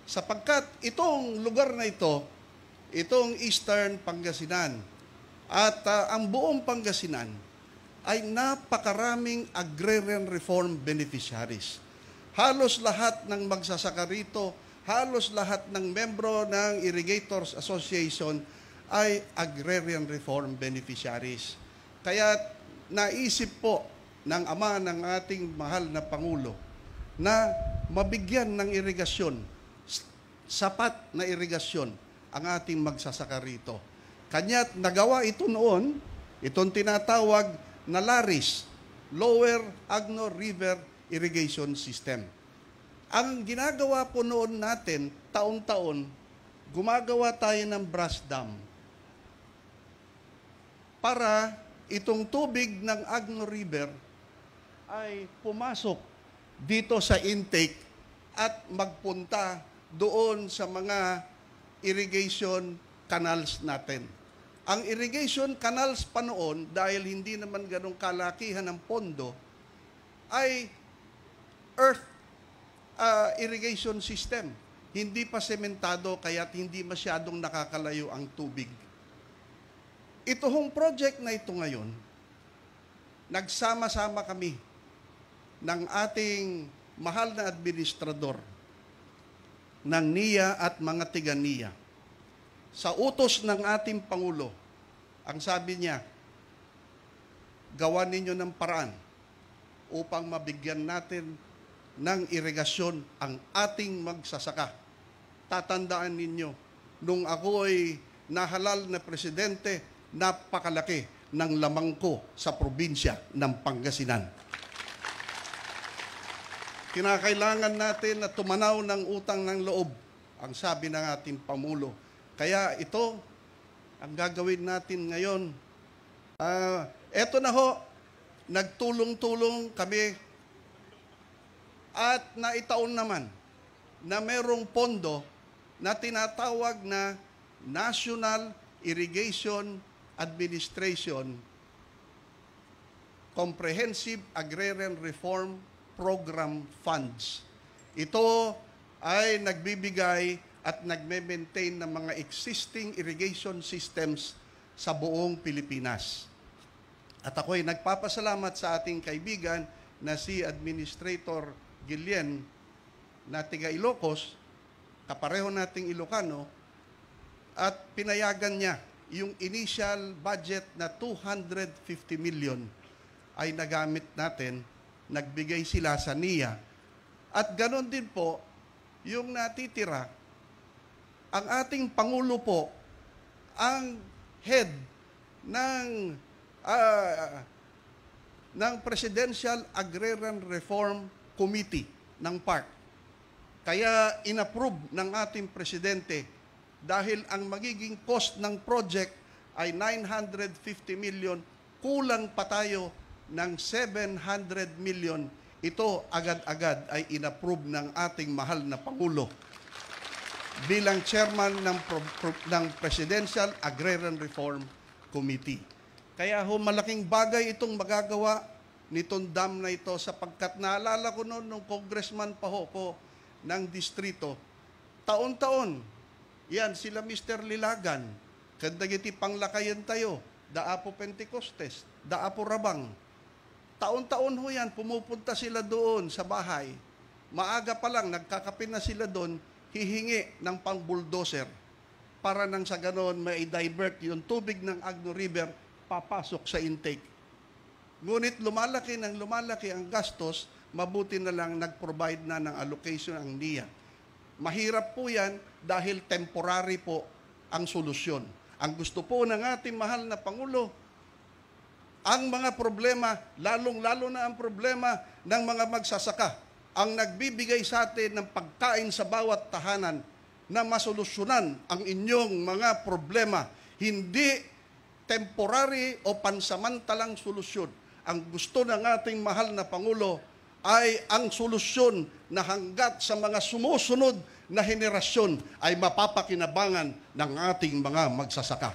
Sapagkat itong lugar na ito, itong Eastern Pangasinan, at ang buong Pangasinan ay napakaraming agrarian reform beneficiaries. Halos lahat ng magsasaka rito, halos lahat ng membro ng Irrigators Association ay agrarian reform beneficiaries. Kaya naisip po ng ama ng ating mahal na Pangulo na mabigyan ng irigasyon, sapat na irigasyon ang ating magsasaka rito. Kanya't nagawa ito noon, itong tinatawag na LARIS, Lower Agno River Irrigation System. Ang ginagawa po noon natin, taon-taon, gumagawa tayo ng brush dam para itong tubig ng Agno River ay pumasok dito sa intake at magpunta doon sa mga irrigation canals natin. Ang irrigation canals pa noon, dahil hindi naman ganong kalakihan ng pondo, ay earth irrigation system. Hindi pa sementado, kaya't hindi masyadong nakakalayo ang tubig. Ito hong project na ito ngayon, nagsama-sama kami ng ating mahal na administrador ng NIA at mga tiga-NIA. Sa utos ng ating Pangulo, ang sabi niya, gawan ninyo ng paraan upang mabigyan natin ng irigasyon ang ating magsasaka. Tatandaan ninyo, nung ako ay nahalal na presidente, napakalaki ng lamang ko sa probinsya ng Pangasinan. Kinakailangan natin na tumanaw ng utang ng loob, ang sabi ng ating Pangulo. Kaya ito, ang gagawin natin ngayon. Eto na ho, nagtulong-tulong kami at naitaon naman na merong pondo na tinatawag na National Irrigation Administration Comprehensive Agrarian Reform Program Funds. Ito ay nagbibigay at nagme-maintain ng mga existing irrigation systems sa buong Pilipinas. At ako'y nagpapasalamat sa ating kaibigan na si Administrator Guillen na tiga Ilocos, kapareho nating Ilocano, at pinayagan niya yung initial budget na 250 million ay nagamit natin, nagbigay sila sa NIA. At ganon din po, yung natitira, ang ating Pangulo po, ang head ng Presidential Agrarian Reform Committee ng PARC. Kaya inapprove ng ating Presidente dahil ang magiging cost ng project ay 950 million, kulang pa tayo ng 700 million. Ito agad-agad ay inapprove ng ating mahal na Pangulo bilang chairman ng Presidential Agrarian Reform Committee. Kaya malaking bagay itong magagawa nitong dam na ito sapagkat naalala ko noon nung congressman pa ko ng distrito, taon-taon, yan sila Mr. Lilagan, kadagiti panglakayan tayo, Daapo Pentecostes, Daapo Rabang. Taon-taon ho yan, pumupunta sila doon sa bahay. Maaga pa lang, nagkakapin na sila doon, hihingi ng pang-bulldozer para nang sa ganon may divert yung tubig ng Agno River papasok sa intake. Ngunit lumalaki ang gastos, mabuti na lang nag-provide na ng allocation ang NIA. Mahirap po yan dahil temporary po ang solusyon. Ang gusto po ng ating mahal na Pangulo, ang mga problema, lalong-lalo na ang problema ng mga magsasaka, ang nagbibigay sa atin ng pagkain sa bawat tahanan na masolusyonan ang inyong mga problema. Hindi temporary o pansamantalang solusyon. Ang gusto ng ating mahal na Pangulo ay ang solusyon na hanggat sa mga sumusunod na henerasyon ay mapapakinabangan ng ating mga magsasaka.